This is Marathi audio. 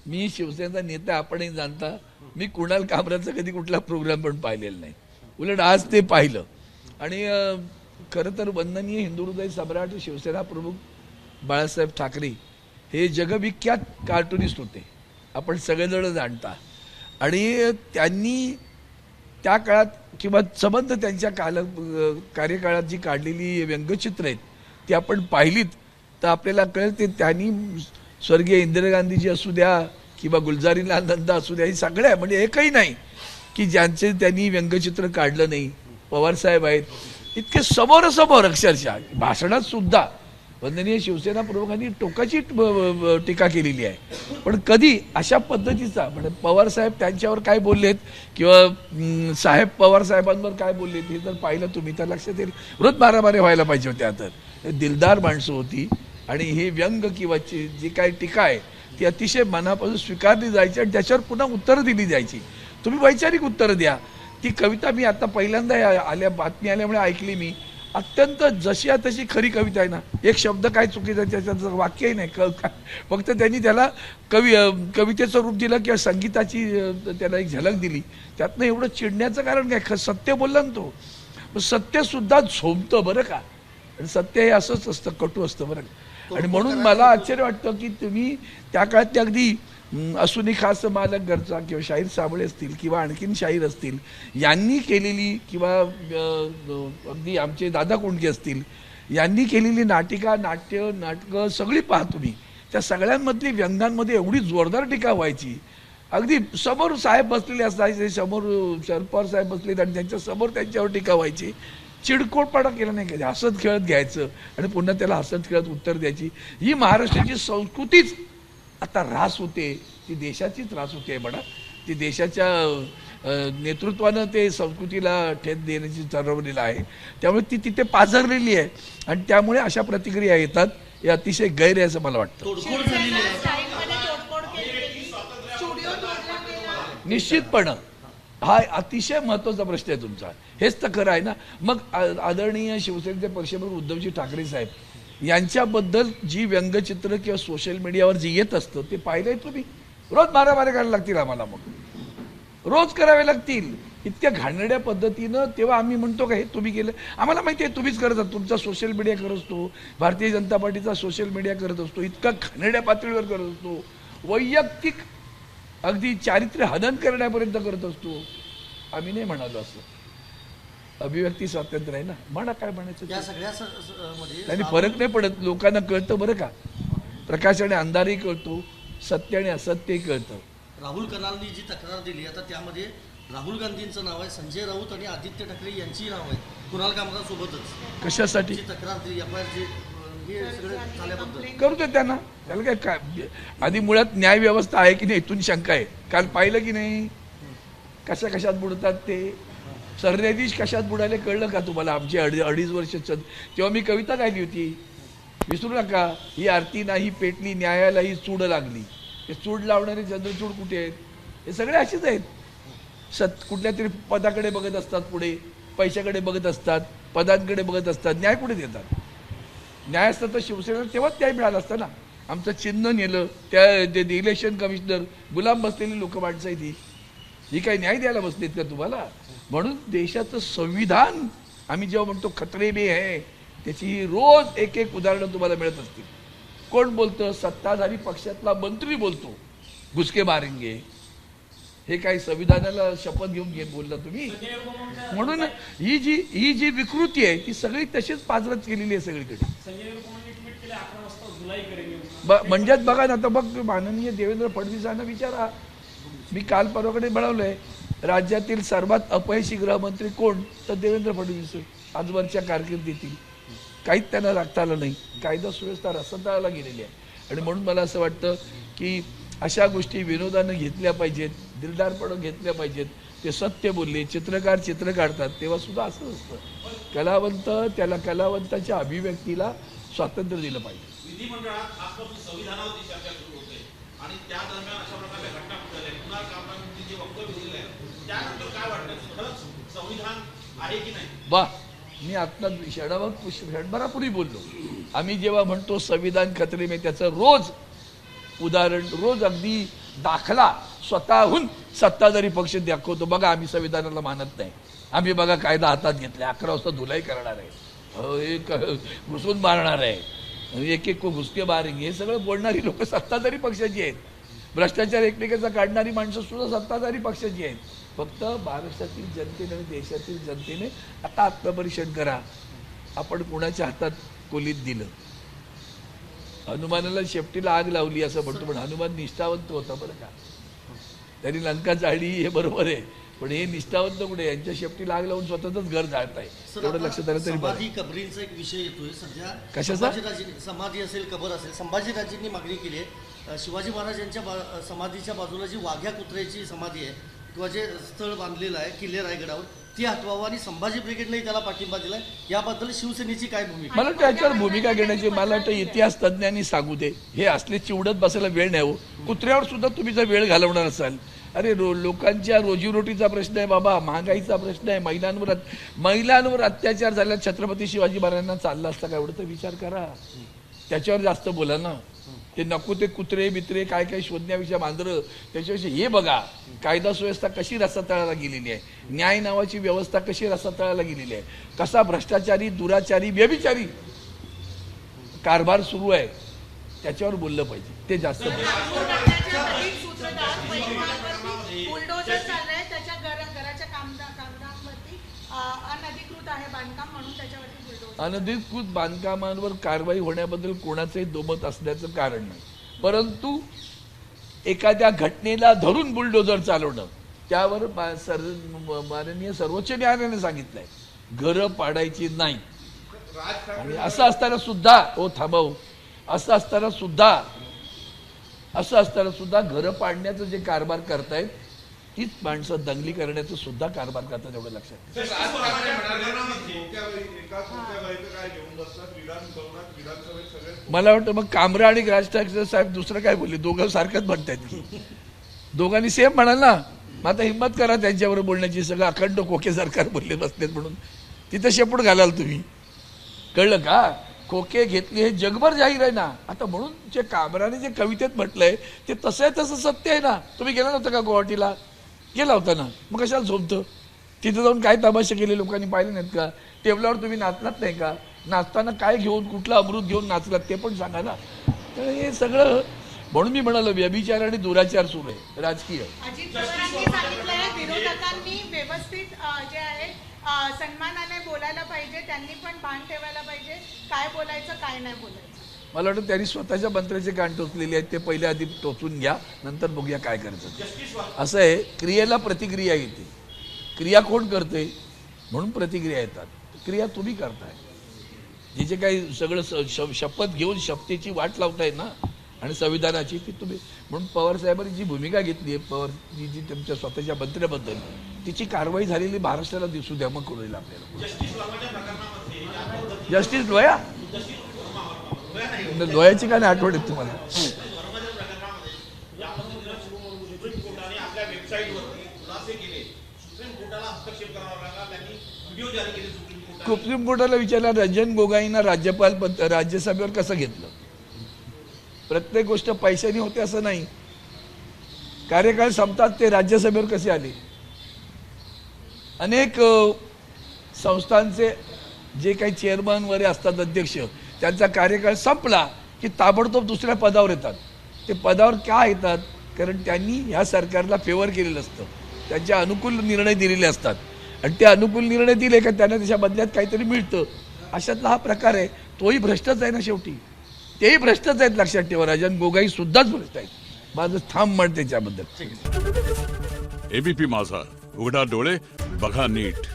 मी शिवसेनेचा नेता, आपणही जाणता, मी कुणाल कामराचा कधी कुठला प्रोग्राम पण पाहिलेला नाही. उलट आज ते पाहिलं. आणि खरं तर वंदनीय हिंदू हृदय सम्राट शिवसेना प्रमुख बाळासाहेब ठाकरे हे जगविख्यात कार्टुनिस्ट होते, आपण सगळेजण जाणता. आणि त्यांनी त्या काळात किंवा संबंध त्यांच्या कार्यकाळात जी काढलेली व्यंगचित्र आहेत ती आपण पाहिलीत तर आपल्याला कळेल. ते त्यांनी स्वर्गीय इंदिरा गांधीजी असू द्या किंवा गुलजारीलाल नंदा असू द्या, हे सगळ्या म्हणजे एकही नाही की ज्यांचे त्यांनी व्यंगचित्र काढलं नाही. पवारसाहेब आहेत, इतके समोरासमोर अक्षरशः भाषणात सुद्धा वंदनीय शिवसेना प्रमुखांनी टोकाची टीका केलेली आहे. पण कधी अशा पद्धतीचा म्हणजे पवारसाहेब त्यांच्यावर काय बोललेत किंवा साहेब पवारसाहेबांवर काय बोललेत हे जर पाहिलं तुम्ही तर लक्षात येईल रोज मारामारी व्हायला पाहिजे होत्या. तर दिलदार माणसं होती आणि हे व्यंग किंवा जी काय टीका आहे ती अतिशय मनापासून स्वीकारली जायची आणि त्याच्यावर पुन्हा उत्तरं दिली जायची. तुम्ही वैचारिक उत्तरं द्या. ती कविता मी आता पहिल्यांदा बातमी आल्यामुळे ऐकली. मी अत्यंत जशी तशी खरी कविता आहे ना, एक शब्द काय चुकीचा त्याच्यात वाक्यही नाही, फक्त त्यांनी त्याला कवितेचं रूप दिलं किंवा संगीताची त्याला एक झलक दिली. त्यातनं एवढं चिडण्याचं कारण काय, सत्य बोलला ना तो. सत्यसुद्धा झोंबतं बरं का, आणि सत्य हे असंच असतं, कटू असतं बरं का. आणि म्हणून मला आश्चर्य वाटतं की तुम्ही त्या काळात अगदी असूनही खास मालक घरचा किंवा शाहीर साबळे असतील किंवा आणखीन शाहीर असतील यांनी केलेली किंवा अगदी आमचे दादा कोंडके असतील यांनी केलेली नाटकं सगळी पाहा तुम्ही. त्या सगळ्यांमधली व्यंगांमध्ये एवढी जोरदार टीका व्हायची. अगदी समोर साहेब बसलेले असायचे, समोर शरद पवार साहेब बसलेले आणि त्यांच्या समोर त्यांच्यावर टीका व्हायची. चिडकोटपणा केला नाही कधी, हसत खेळत घ्यायचं आणि पुन्हा त्याला हसत खेळत उत्तर द्यायची. ही महाराष्ट्राची संस्कृतीच आता ऱ्हास होते, ती देशाचीच ऱ्हास होते म्हणा. ती देशाच्या नेतृत्वानं ते संस्कृतीला ठेच देण्याची ठरवलेलं आहे. त्यामुळे ती तिथे पाझरलेली आहे आणि त्यामुळे अशा प्रतिक्रिया येतात. हे अतिशय गैर आहे असं मला वाटतं. निश्चितपण हा अतिशय महत्त्वाचा प्रश्न आहे तुमचा. हेच तर खरं आहे ना. मग आदरणीय शिवसेनेचे पक्षप्रमुख उद्धवजी ठाकरे साहेब यांच्याबद्दल जी व्यंगचित्र किंवा सोशल मीडियावर जे येत असतं ते पाहिलंय तुम्ही. रोज मारामारी करायला लागतील आम्हाला, मग रोज करावे लागतील इतक्या घाणेरड्या पद्धतीनं. तेव्हा आम्ही म्हणतो का हे तुम्ही केलं, आम्हाला माहिती आहे तुम्हीच करत आहात. तुमचा सोशल मीडिया करत असतो, भारतीय जनता पार्टीचा सोशल मीडिया करत असतो, इतका घाणेरड्या पातळीवर करत असतो, वैयक्तिक अगदी चारित्र्य हनन करण्यापर्यंत करत असतो. आम्ही नाही म्हणालो असं. अभिव्यक्ती स्वातंत्र्य आहे ना, म्हणा काय म्हणायचं. त्यांनी फरक नाही पडत, लोकांना कळतं बरं का. प्रकाश आणि अंधारही कळतो, सत्य आणि असत्यही कळतं. राहुल कनालनी जी तक्रार दिली आता त्यामध्ये राहुल गांधींचं नाव आहे, संजय राऊत आणि आदित्य ठाकरे यांची नाव आहे कुणाल कामरासोबतच. कशासाठी तक्रार दिली करू दे त्यांना, त्याला काय. आधी मुळात न्याय व्यवस्था आहे की नाही इथून शंका आहे. काल पाहिलं की नाही कशात बुडतात ते. सरन्यायाधीश कशात बुडाले कळलं का तुम्हाला. आमची अडीच वर्ष तेव्हा मी कविता गायली होती, विसरू नका. ही आरती नाही पेटली न्यायाला ही चूड लागली. हे चूड लावणारे चंद्रचूड कुठे आहेत. हे सगळे असेच आहेत. कुठल्या तरी पदाकडे बघत असतात, पुढे पैशाकडे बघत असतात, पदांकडे बघत असतात. न्याय कुठे देतात. न्याय असतं तर शिवसेनेला तेव्हाच न्याय मिळाला असतं ना. आमचं चिन्ह नेलं, त्या इलेक्शन कमिशनर गुलाम बसलेली लोक माणसं आहे ती. ही काही न्याय द्यायला बसलेत का तुम्हाला. म्हणून देशाचं संविधान आम्ही जेव्हा म्हणतो खतरे में आहे, त्याची रोज एक एक उदाहरणं तुम्हाला मिळत असतील. कोण बोलतं, सत्ताधारी पक्षातला मंत्री बोलतो घुसके मारेंगे. हे काही संविधानाला शपथ घेऊन बोलला तुम्ही. म्हणून ही जी विकृती आहे ती सगळी तशीच पाजरत केलेली आहे सगळीकडे. म्हणजेच बघा ना, आता बघ माननीय देवेंद्र फडणवीसांना विचारा. मी काल परवाकडे बनवलंय राज्यातील सर्वात अपयशी गृहमंत्री कोण, तर देवेंद्र फडणवीस आजवरच्या कारकिर्दीतील. काहीच त्यांना राखता आलं नाही. कायदा सुव्यवस्था रसंदाळाला गेलेली आहे. आणि म्हणून मला असं वाटतं की अशा गोष्टी विनोदानं घेतल्या पाहिजेत, दिलदारपणं घेतल्या पाहिजेत. ते सत्य बोलले. चित्रकार चित्र काढतात तेव्हा सुद्धा असं असतं. कलावंत त्याला कलावंताच्या अभिव्यक्तीला स्वातंत्र्य दिलं पाहिजे. विधिमंडळात आजपासून संविधानावरती चर्चा सुरू होते आणि त्या दरम्यान अशा प्रकारच्या घटना घडल्या. कुणाल कामरांनी जे वक्तव्य दिलेलं आहे त्यानंतर काय वाटतं, खरंच संविधान आहे की नाही. वा, मी आता क्षणभरापूर्वी बोललो. आम्ही जेव्हा म्हणतो संविधान खतरे में, त्याचं रोज उदाहरण, रोज अगदी दाखला स्वतःहून सत्ताधारी पक्ष दाखवतो, बघा आम्ही संविधानाला मानत नाही, आम्ही बघा कायदा हातात घेतला, 11 वाजता धुलाई करणार आहे, एक घुसून मारणार आहे, एक घुसके मारेंगे, हे सगळं बोलणारी लोक सत्ताधारी पक्षाची आहेत. भ्रष्टाचार एकमेकांचा काढणारी माणसं सुद्धा सत्ताधारी पक्षाची आहेत. फक्त महाराष्ट्रातील जनतेने आणि देशातील जनतेने आता आत्मपरीक्षण करा, आपण कोणाच्या हातात कोलीत दिलं. हनुमानाला शेपटीला आग लावली असं म्हणतो, पण हनुमान निष्ठावंत होता बरं का. त्यांनी लंका जाळली हे बरोबर आहे, पण हे निष्ठावंत कुठे, यांच्या शेपटीला आग लावून स्वतःच घर जाळत आहे. तेवढं लक्षात आलं तरी बरं. समाधी कबरींचा एक विषय येतोय सध्या. कशाचा? समाधी असेल कबर असेल, संभाजीराजेंनी मागणी केली आहे शिवाजी महाराजांच्या समाधीच्या बाजूला जी वाघ्या कुत्र्याची समाधी आहे किंवा जे स्थळ बांधलेलं आहे किल्ले रायगडावर, ती हटवावं आणि संभाजी ब्रिगेडनेही त्याला पाठिंबा दिलाय. याबद्दल शिवसेनेची काय भूमिका? मला त्याच्यावर भूमिका घेण्याची, मला वाटतं इतिहास तज्ज्ञांनी सांगू दे. हे असले चिवडत बसायला वेळ नाही हो. कुत्र्यावर सुद्धा तुम्ही जर वेळ घालवणार असाल, अरे लोकांच्या रोजीरोटीचा प्रश्न आहे बाबा, महागाईचा प्रश्न आहे, महिलांवर अत्याचार झाला, छत्रपती शिवाजी महाराजांना चालला असता का एवढं तर विचार करा. त्याच्यावर जास्त बोला ना. ते नको ते कुत्रे बित्रे काय काय शोधण्याविषयी मांजरं, त्याच्याविषयी हे बघा. कायदा सुव्यवस्था कशी रसातळाला गेलेली आहे, न्याय नावाची व्यवस्था कशी रसातळाला गेलेली आहे, कसा भ्रष्टाचारी, दुराचारी, व्यभिचारी कारभार सुरू आहे, त्याच्यावर बोललं पाहिजे. ते जास्त बुलडोजर चाललंय त्याच्या घराच्या कामगारांवरती अनधिकृत आहे बांधकाम म्हणून त्याच्यावरती बुलडोजर. अनधिकृत बांधकामांवर कारवाई होण्याबद्दल कोणाचंही दोमत असण्याचं कारण नाही, परंतु एखाद्या घटनेला धरून बुलडोजर चालवणं, त्यावर माननीय सर्वोच्च न्यायालयाने सांगितलंय घरं पाडायची नाही. आणि असं असताना सुद्धा थांबव, असं असताना सुद्धा घरं पाडण्याचं जे कारभार करतायत, तीच माणसं दंगली करण्याचं सुद्धा कारभार करतात, एवढं लक्षात. मला वाटतं मग कामरा आणि राज ठाकरे साहेब दुसरं काय बोलले, दोघं सारखंच म्हणतायत की दोघांनी सेम म्हणाल ना. मग आता हिंमत करा त्यांच्यावर बोलण्याची. सगळं अखंड खोके सरकार बोलले बसलेत म्हणून तिथं शेपूट घालाल तुम्ही, कळलं का. खोके घेतले हे जगभर जाहीर आहे ना. आता म्हणून जे कामराने जे कवितेत म्हटलंय ते तसं आहे, तसं सत्य आहे ना. तुम्ही गेला नव्हता का गुवाहाटीला? गेला होता ना, मग कशाला झोपतं. तिथं जाऊन काय तमाशे केले लोकांनी पाहिले नाहीत का? टेबलावर तुम्ही नाचलात नाही का? नाचताना काय घेऊन, कुठलं अमृत घेऊन नाचलात ते पण सांगा ना. तर हे सगळं म्हणून मी म्हणालो व्यभिचार आणि दुराचार सुरू आहे राजकीय. अजित पवारांनी सांगितलंय विरोधकांनी व्यवस्थित जे आहे सन्मानाने बोलायला पाहिजे, त्यांनी पण भान ठेवायला पाहिजे काय बोलायचं काय नाही बोलायचं. मला वाटतं त्यांनी स्वतःच्या मंत्र्याचे कान टोचलेले आहेत, ते पहिले आधी टोचून घ्या, नंतर बघूया काय करायचं. असं आहे, क्रियेला प्रतिक्रिया येते. क्रिया कोण करते म्हणून प्रतिक्रिया येतात. क्रिया तुम्ही करताय, जे जे काही सगळं शपथ घेऊन शपथेची वाट लावताय ना आणि संविधानाची, ती तुम्ही. म्हणून पवार साहेबांनी जी भूमिका घेतली आहे, पवारजी जी तुमच्या स्वतःच्या मंत्र्याबद्दल, तिची कारवाई झालेली महाराष्ट्राला दिसू द्या, मग कळेल आपल्याला. जस्टिस लोया, लोयाची काय आठवण येत तुम्हाला? सुप्रीम कोर्टाला विचारला रंजन गोगोईंना राज्यसभेवर कसं घेतलं. प्रत्येक गोष्ट पैशाने होते असं नाही. कार्यकाळ संपतात ते राज्यसभेवर कसे आले. अनेक संस्थांचे जे काही चेअरमन वगैरे असतात, अध्यक्ष, त्यांचा कार्यकाळ संपला की ताबडतोब दुसऱ्या पदावर येतात. ते पदावर का येतात? कारण त्यांनी ह्या सरकारला फेवर केलेलं असतं, त्यांच्या अनुकूल निर्णय दिलेले असतात, आणि ते अनुकूल निर्णय दिले का त्यांना त्याच्या बदल्यात काहीतरी मिळतं. अशातला हा प्रकार आहे. तोही भ्रष्टच आहे ना शेवटी. तेही भ्रष्टच आहेत, लक्षात ठेवा. रंजन गोगोई सुद्धाच भ्रष्ट आहेत. माझं थांब म्हण त्याच्याबद्दल. एबीपी माझा, उघडा डोळे बघा नीट.